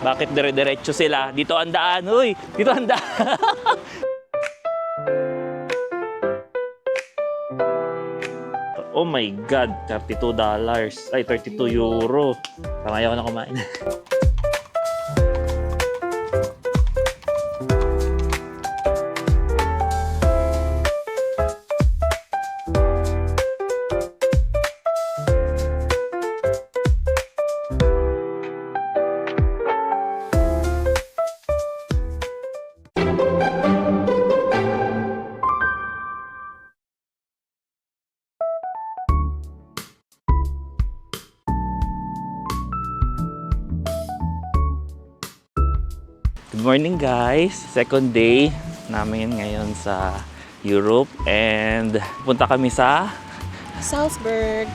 Bakit dire-diretso sila? Dito ang daan, uy! Dito ang daan! Oh my God! $32. Ay, €32. Parang ayaw ko na kumain. Good morning guys! Second day namin ngayon sa Europe and punta kami sa Salzburg.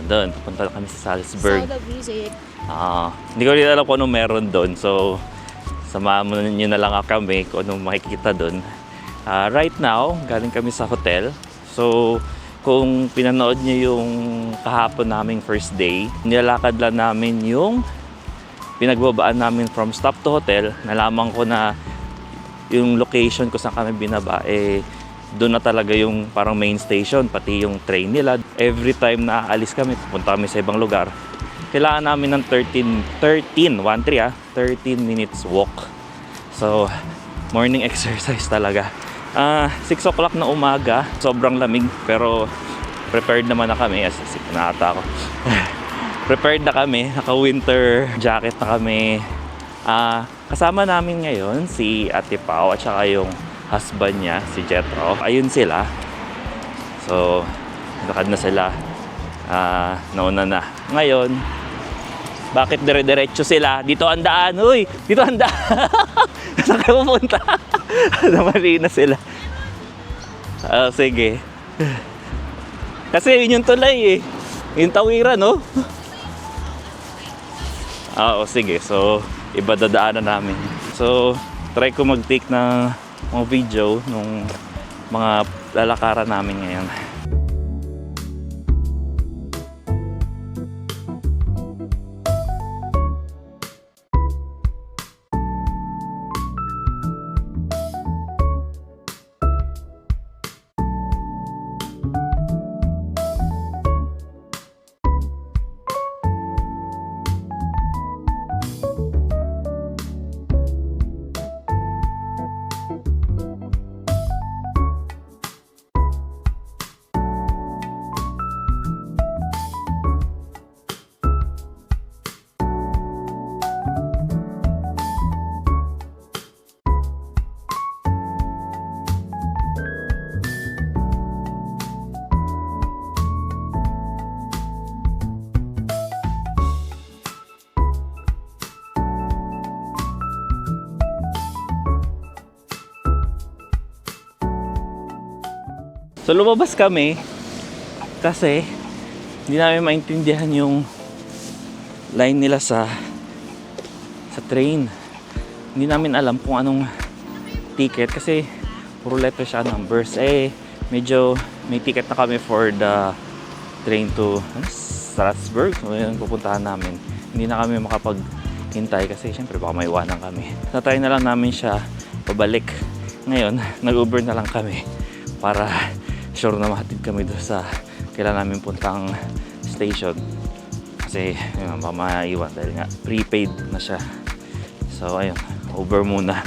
doon, punta kami sa Salzburg. Sound of music. Hindi ko rin alam kung anong meron doon, so samahan nyo na lang kami kung anong makikita doon. Right now, galing kami sa hotel. So kung pinanood nyo yung kahapon naming first day, nilalakad lang namin yung pinagbabaan namin from stop to hotel. Nalaman ko na yung location kung saan kami binaba, doon na talaga yung parang main station, pati yung train nila. Every time na aalis kami, pupunta kami sa ibang lugar, kailangan namin ng 13 minutes walk. So, morning exercise talaga. 6 o'clock na umaga, sobrang lamig, pero prepared naman na kami. Naata ako. Prepared na kami, naka-winter jacket na kami. Kasama namin ngayon si Ate Pao at saka yung husband niya, si Jetro. Ayun sila. So, lakad na sila. Nauna na. Ngayon, bakit dire-diretso sila? Dito ang daan, uy! Dito ang daan! Saan kayo pupunta? Namali na sila. Sige. Kasi yun yung tulay eh. Yung tawiran, no? Sige. So, iba dadaanan namin. So, try ko mag-take ng mga video nung mga lalakaran namin ngayon. So lumabas kami kasi hindi namin maintindihan yung line nila sa train. Hindi namin alam kung anong ticket kasi puro letter siya, numbers. Medyo may ticket na kami for the train to Strasbourg. So yun pupuntahan namin. Hindi na kami makapaghintay kasi syempre baka maiwanan kami. Natry na lang namin siya pabalik. Ngayon, nag-Uber na lang kami para sure na mahatid kami doon sa kailangan namin puntang station. Kasi yun, baka maiwan dahil nga prepaid na siya. So ayun, Uber muna.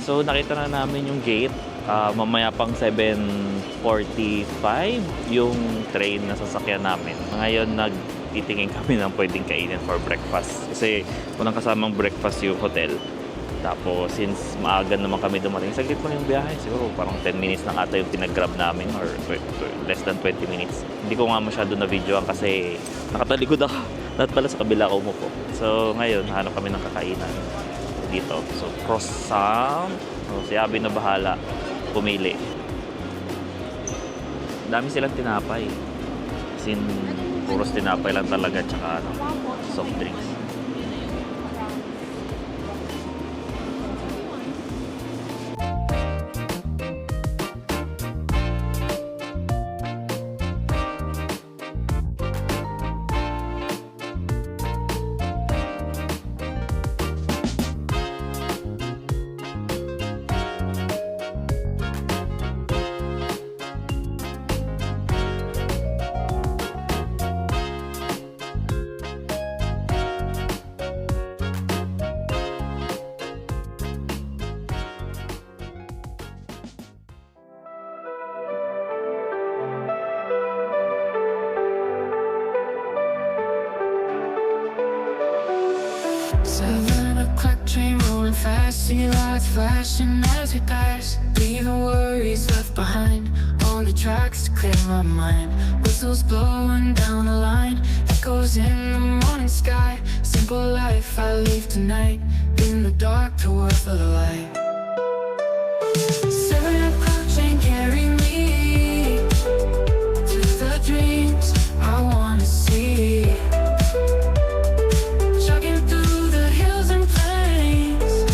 So nakita na namin yung gate. Mamaya pang 7:45 yung train na sasakyan namin. Ngayon nagtitingin kami ng pwedeng kainin for breakfast. Kasi unang kasamang breakfast yung hotel. Tapos since maaga naman kami dumating, saglit lang yung biyahe. Siguro parang 10 minutes lang ata yung pinag-grab namin or less than 20 minutes. Hindi ko nga masyado na videoan kasi nakatalikod ako. Lahat pala sa kabila ko umupo. So ngayon, hanap kami ng kakainan dito. So croissant. So, si Abby na bahala pumili. Dami silang tinapay. As in, puros tinapay lang talaga tsaka soft drinks. Seven o'clock train rolling fast, see lights flashing as we pass. Leaving worries left behind on the tracks to clear my mind. Whistles blowing down the line, echoes in the morning sky. Simple life I leave tonight, in the dark towards the light. 7 o'clock train carry me to the dreams I wanna see. Chugging through the hills and plains,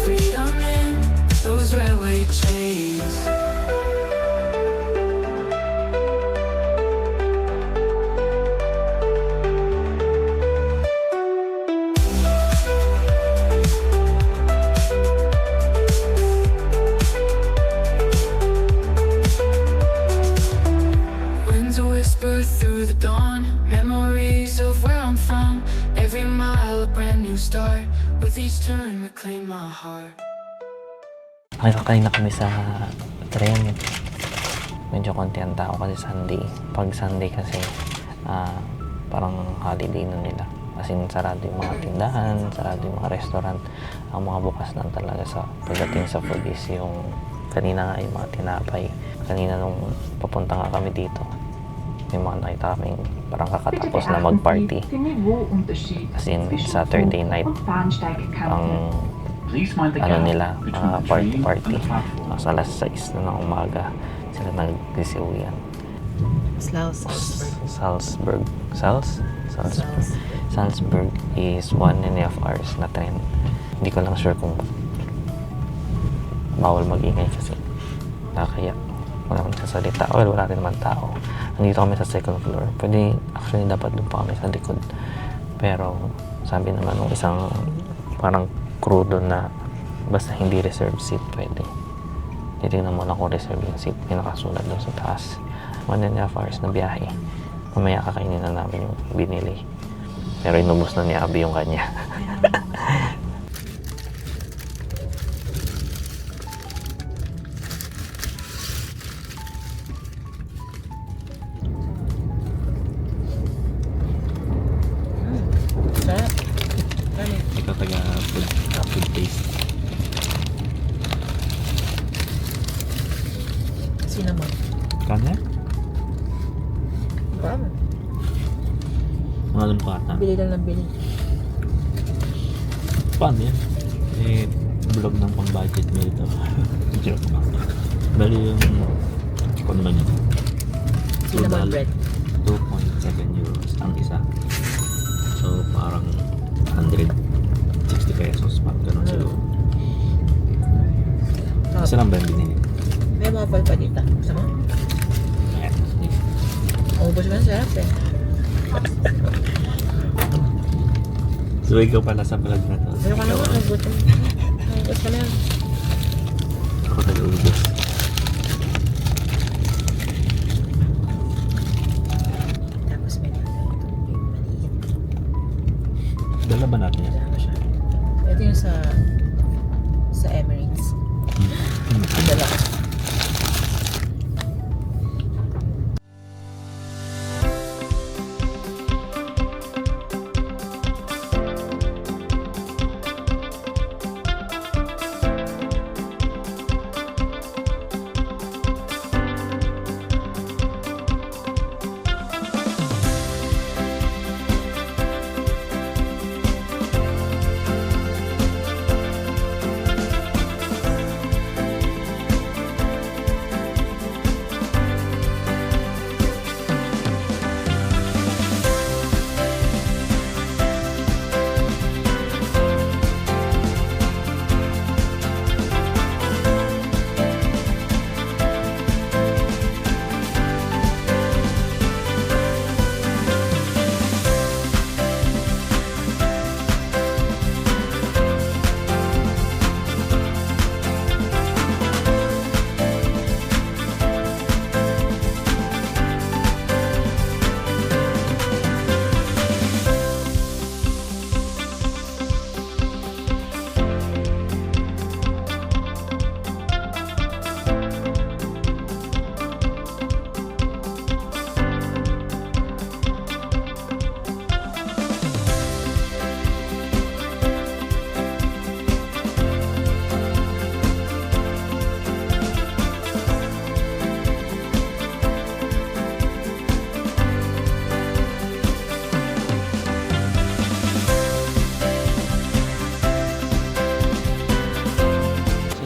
freedom in those railway chains. Winds a whisper through the dawn, memories of where I'm from. Every mile a brand new start, with each turn reclaim my heart. Nakakakain na kami sa tren. Medyo konti ang tao kasi Sunday. Pag Sunday kasi, parang holiday na nila. As in, sarado yung mga tindahan, sarado yung mga restaurant. Ang mga bukas lang talaga sa pagdating sa food is yung kanina nga yung mga tinapay. Kanina nung papunta nga kami dito, may mga nakita kaming parang kakatapos na mag-party. As in, Saturday night, ang ano nila, party. Sa alas 6 na ng umaga, sila nag-resiuyan. Salzburg is 1.5 hours na train. Hindi ko lang sure kung bawal mag-ingay kasi nakakaya. Wala man sasalita. Well, wala rin naman tao. Nandito kami sa second floor. Pwede, actually, dapat doon pa kami sa likod. Pero, sabi naman ng isang parang crew doon na basta hindi reserved seat, pwede. Titignan mo na kung reserve yung seat. May nakasulat doon sa taas. 1.5 hours na biyahe. Mamaya kakainin na namin yung binili. Pero inubos na ni Abby yung kanya. Ikaw taga food taste. Cinnamon. Kanya? Bravo. Mga lumpata. Bili lang ng bili. Paano yan? Eh, vlog ng pang-budget meal ito. Joke lang. Bali yung kung naman yun. Cinnamon bread. 2.7 euros ang isa. So, parang 160 pesos. Parang ganun siguro. Isa lang ba yung binili? May mga palpadita. Gusto mo? Ayan. Ubus mo na sarap eh. So, ikaw pala sa vlog na to. Ayaw ka naman. Nagutom. Ubus ka na yan. Ako taga-ubos. Tapos may tubig maliit. Dala ba natin yan? Dala siya. Ito yung sa sa Emirates. Dala ko.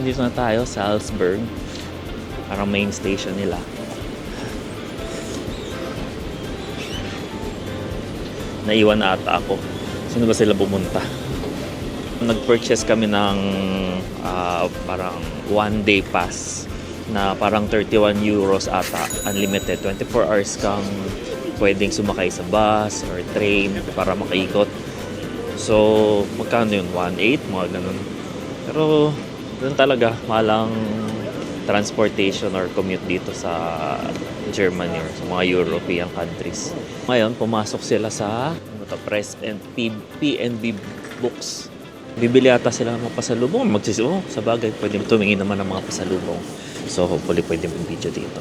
Dito na tayo sa Salzburg. Parang main station nila. Naiwan na ata ako. Sino ba sila pumunta? Nag-purchase kami ng parang one-day pass na parang 31 euros ata. Unlimited. 24 hours kang pwedeng sumakay sa bus or train para makaikot. So, magkano yun? 1.8? Mga ganun. Pero, doon talaga, malang transportation or commute dito sa Germany or sa mga European countries. Ngayon, pumasok sila sa Press and P&B Books. Bibili ata sila ng mga pasalubong. Sa bagay, pwede tumingin naman ng mga pasalubong. So, hopefully, pwede mag-video dito.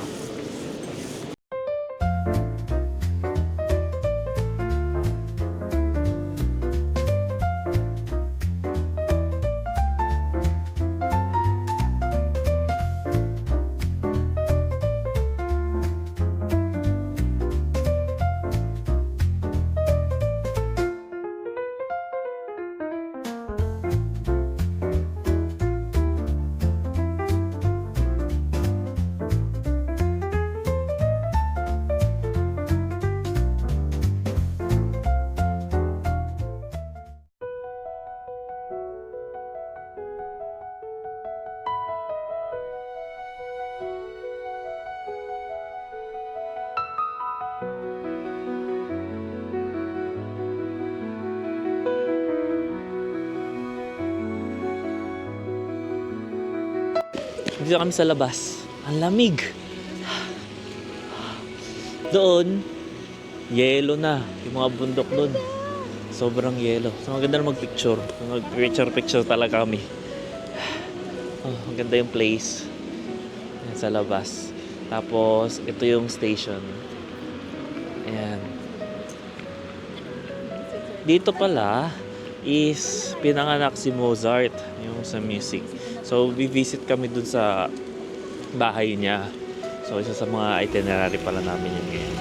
Dito kami sa labas. Ang lamig. Doon, yelo na. Yung mga bundok doon. Sobrang yelo. So, maganda na mag-picture. Mag-picture talaga kami. Oh, maganda yung place. Yan sa labas. Tapos, ito yung station. Ayan. Dito pala is pinanganak si Mozart, yung sa music. So, visit kami dun sa bahay niya. So, isa sa mga itinerary pala namin yun ngayon.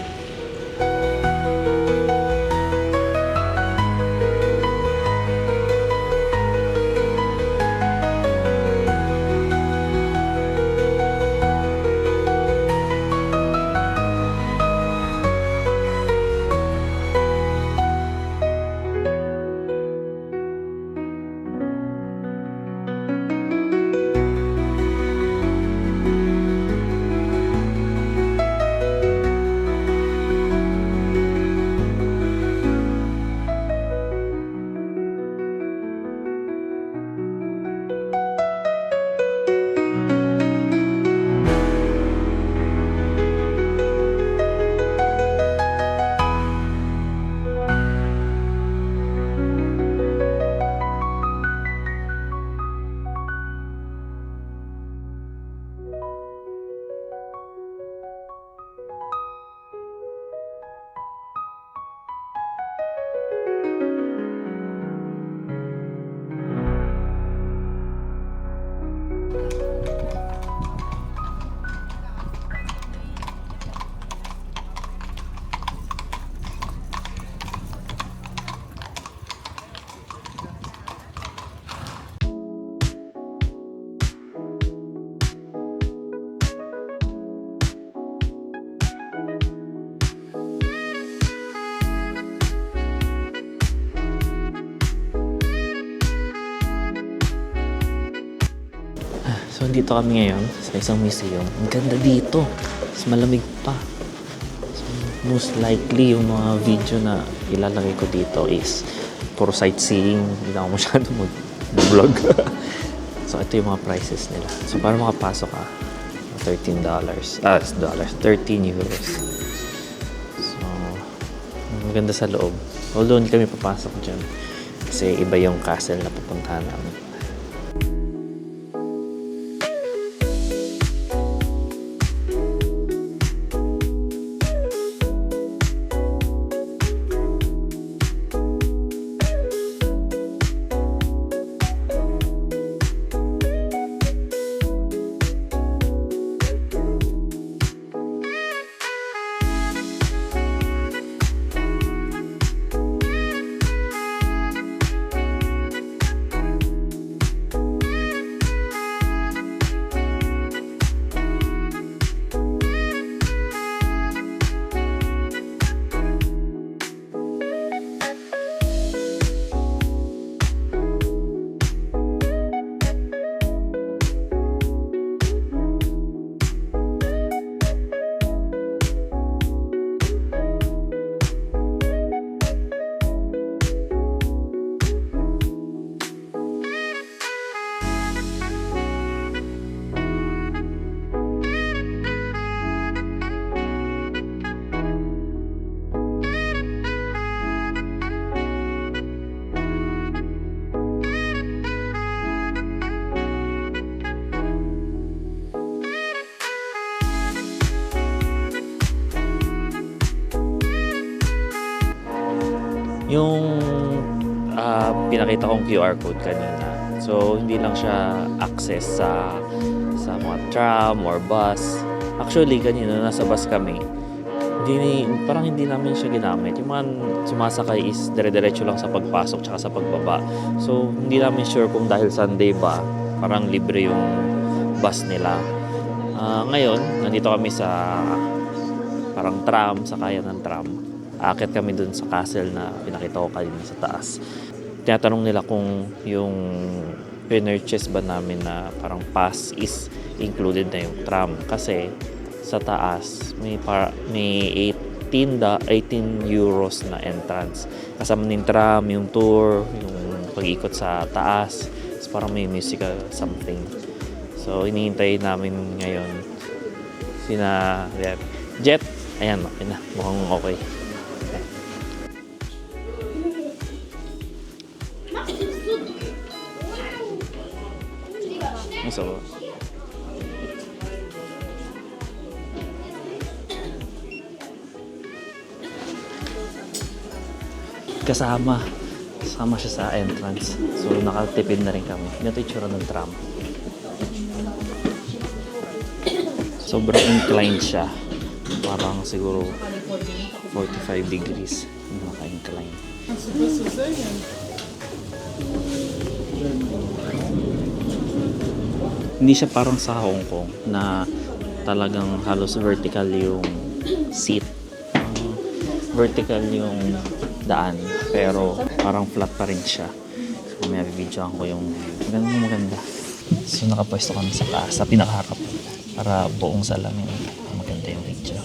So, dito kami ngayon sa isang museum. Ang ganda dito. Mas malamig pa. So, most likely, yung mga video na ilalagay ko dito is puro sightseeing. Hindi na ako masyado mag-vlog. So, ito yung mga prices nila. So, para makapasok ka, $13. 13 euros. So, maganda sa loob. Although, hindi kami papasok dyan. Kasi iba yung castle na pupuntahan namin. Yung pinakita kong QR code kanina. So, hindi lang siya access sa mga tram or bus. Actually, kanina nasa bus kami. Parang hindi namin siya ginamit. Yung mga sumasakay is dire-diretso lang sa pagpasok tsaka sa pagbaba. So, hindi namin sure kung dahil Sunday ba, parang libre yung bus nila. Ngayon, nandito kami sa parang tram, sakayan ng tram. Aakyat kami dun sa castle na pinakita ko kanina sa taas. Tinatanong nila kung yung pinurchase ba namin na parang pass is included na yung tram. Kasi sa taas may 18 euros na entrance. Kasama ng tram, yung tour, yung pag-ikot sa taas. So, parang may musical something. So hinihintay namin ngayon sina Jet. Ayan, mukhang okay. So, kasama siya sa entrance. So, nakatipid na rin kami. Ganito yung tsura ng tram. Sobrang inclined siya. Parang siguro 45 degrees yung naka-incline. Hindi siya parang sa Hong Kong na talagang halos vertical yung seat. Vertical yung daan, pero parang flat pa rin siya. So, may videoan ko yung maganda. So, nakapwesto kami sa pinakaharap para buong salamin. Maganda yung video.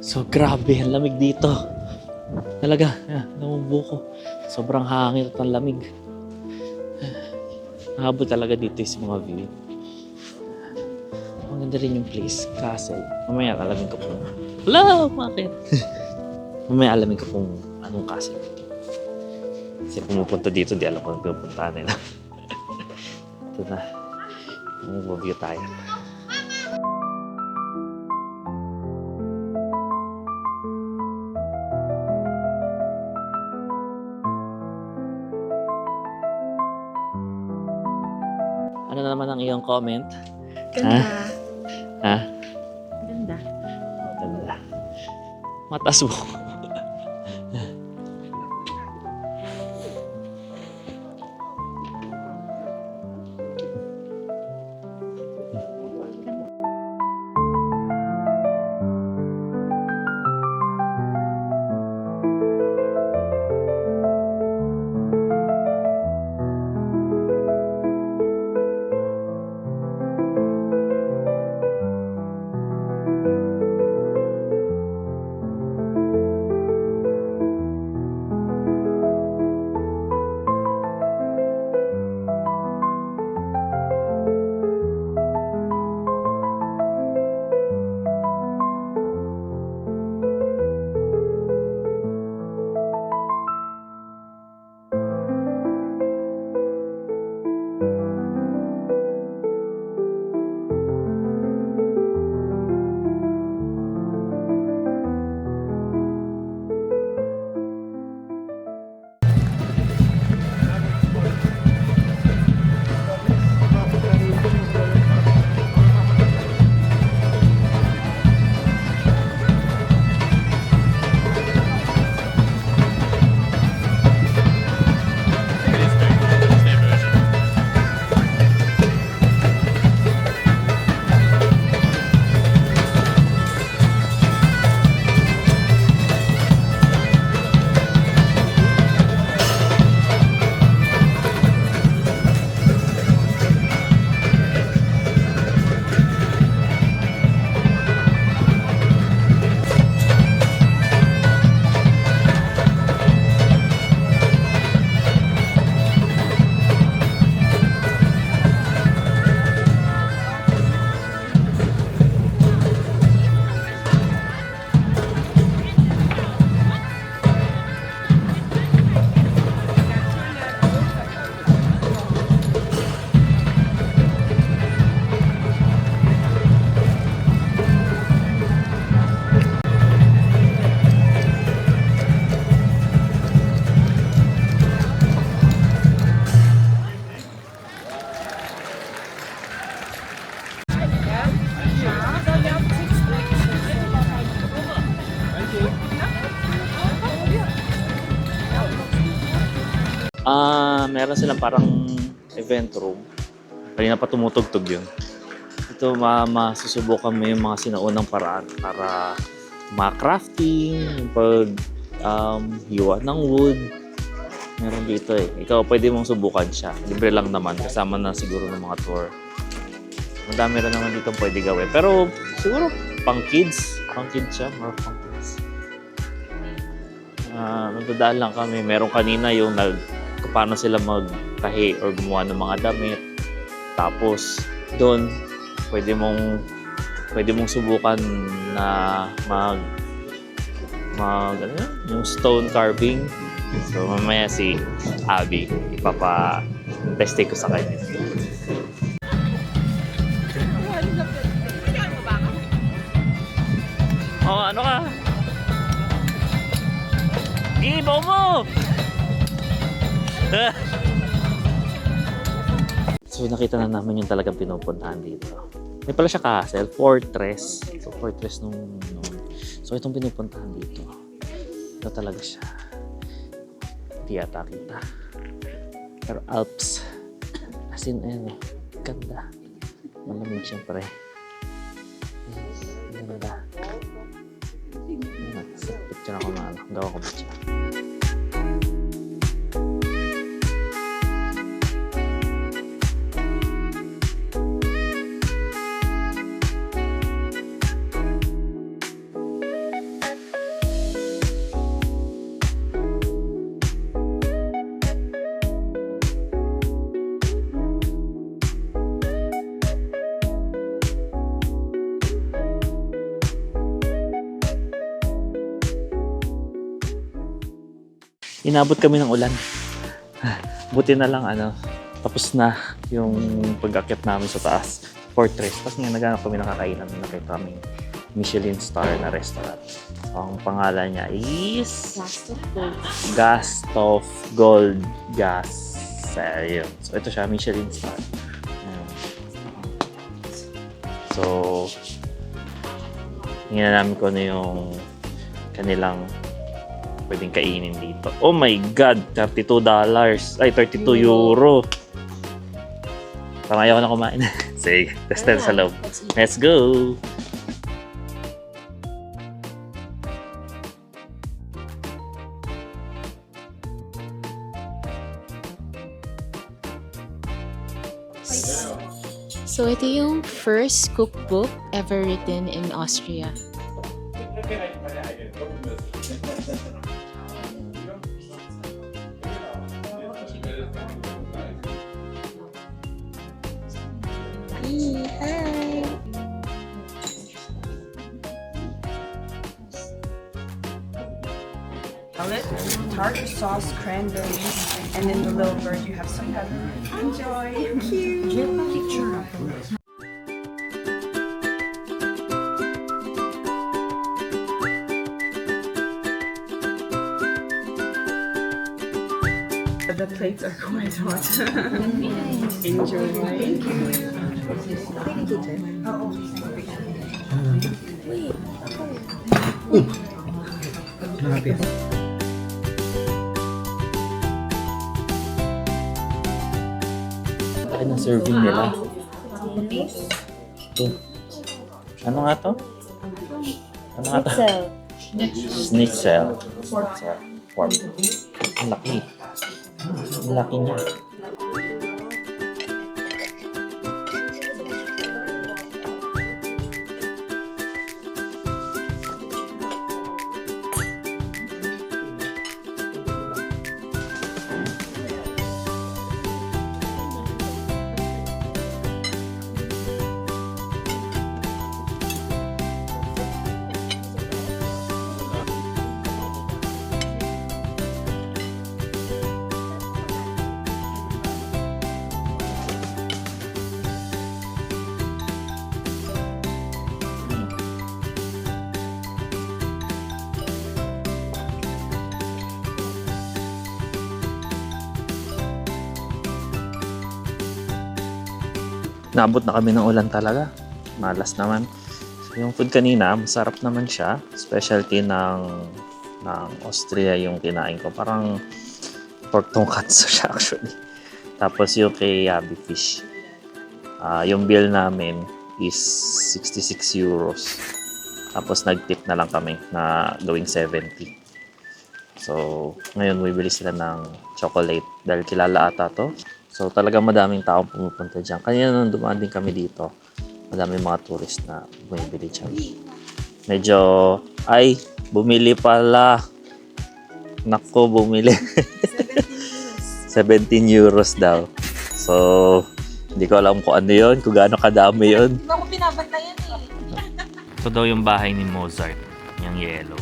So, grabe, ang lamig dito. Talaga, namumbo ko. Sobrang hangin at ang lamig. Nakabot talaga dito yung mga view. Ang ganda rin yung place, castle. Mamaya alamin ko kung... Wala, bakit? Mamaya alamin ko kung anong castle ito. Kasi pumupunta dito, di alam ko ang pinupuntahan nila. Ito na. Mag-view tayo. Ano na naman ang iyong comment? Ganda. Ha? Ganda. Ganda. Matas mo. Meron silang parang event room. Kanina pa tumutugtog yun. Ito, masusubukan mo yung mga sinaunang paraan para crafting, pag hiwa ng wood. Meron dito eh. Ikaw, pwede mong subukan siya. Libre lang naman, kasama na siguro ng mga tour. Madami rin naman dito pwede gawin. Pero siguro pang kids. Pang kids siya, more pang kids. Nagdadaan lang kami. Meron kanina yung paano sila magtahi or gumawa ng mga damit. Tapos doon pwede mong subukan na yung stone carving. So mamaya si Abby ipapa-teste ko sa kanya. Oh, ano ka? Ibaw mo! So nakita na namin yung talagang pinupuntahan dito. May pala siya castle, fortress. So fortress nung. So itong pinupuntahan dito. Ito talaga siya. Hindi yata kita. Pero Alps. As in, ganda. Malamig siyempre. Ganda. Sa picture ako na gawa ko picture. Inabot kami ng ulan. Buti na lang tapos na yung pag-akyat namin sa taas. Fortress. Tapos nga naghanap kami nakakainan na nakita kami Michelin star na restaurant. So, ang pangalan niya is Last of gold. Gast of Gold Gas. Ayun. So ito siya, Michelin star. Ayan. So tingnan namin kung ano yung kanilang pwedeng kainin dito. Oh my God! $32. Ay, 32 euro. Parang ayaw ko na kumain. Sige, test tayo sa loob. Let's go! So, ito yung first cookbook ever written in Austria. Hi! Salad, tart sauce, cranberries, and in the little bird you have some pepper. Enjoy. Thank you. The plates are quite hot. Enjoy. Thank you. Laki ng serving nila. Ito. Ano nga to? Ano nga to? Schnitzel. Pork. Ang laki. Ang laki niya. Naabot na kami ng ulan talaga. Malas naman. So, yung food kanina, masarap naman siya. Specialty ng Austria yung kinain ko. Parang pork tonkatsu siya actually. Tapos yung kay Yabi Fish. Yung bill namin is 66 euros. Tapos nag-tip na lang kami na gawing 70. So, ngayon bibili sila ng chocolate dahil kilala ata to. So, talagang madaming tao pumupunta dyan. Kanina nung dumaan din kami dito, madaming mga tourist na bumibili dyan. Medyo, bumili pala. Naku, bumili. 17 euros daw. So, hindi ko alam kung ano yun, kung gaano kadami yun. Ako pinabantayan eh. Ito daw yung bahay ni Mozart, yung yellow.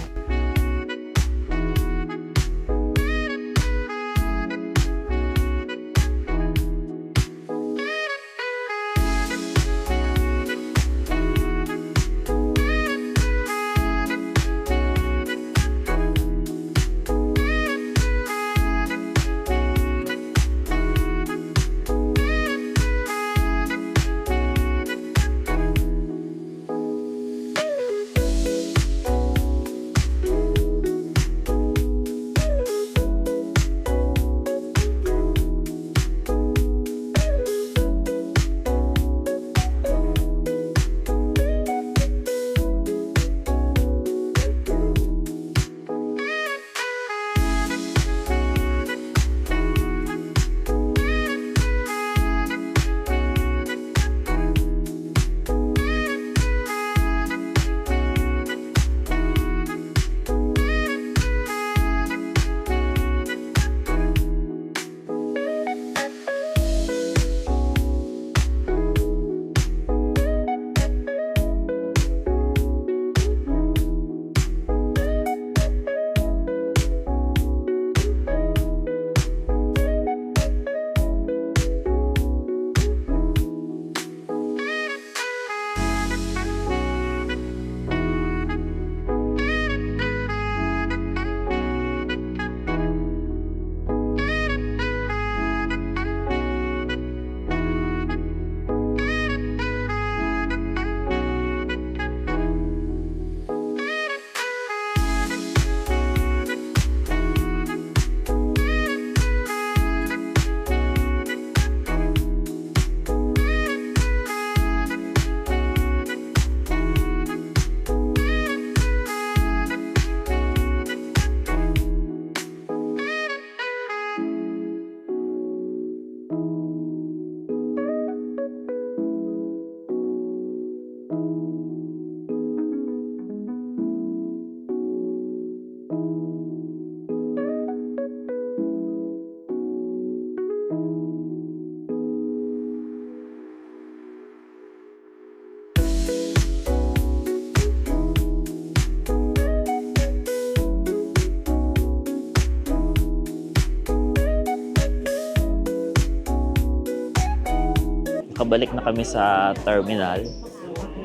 nakabalik na kami sa terminal.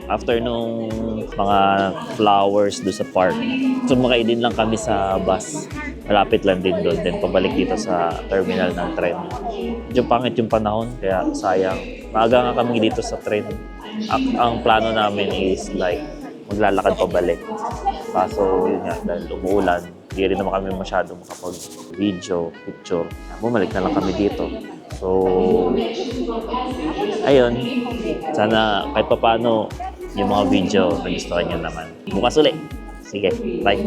After nung mga flowers do sa park, sumakay din lang kami sa bus. Malapit lang din doon. Then pabalik dito sa terminal ng tren. Medyo pangit yung panahon, kaya sayang. Maaga nga kami dito sa tren. Ang plano namin is like maglalakad pabalik. Kaso yun nga, dahil umuulan, hindi rin naman kami masyado makapag-video, picture. Bumalik na lang kami dito. So, ayun. Sana kahit papaano yung mga video nagustuhan nyo naman. Bukas ulit. Sige, bye.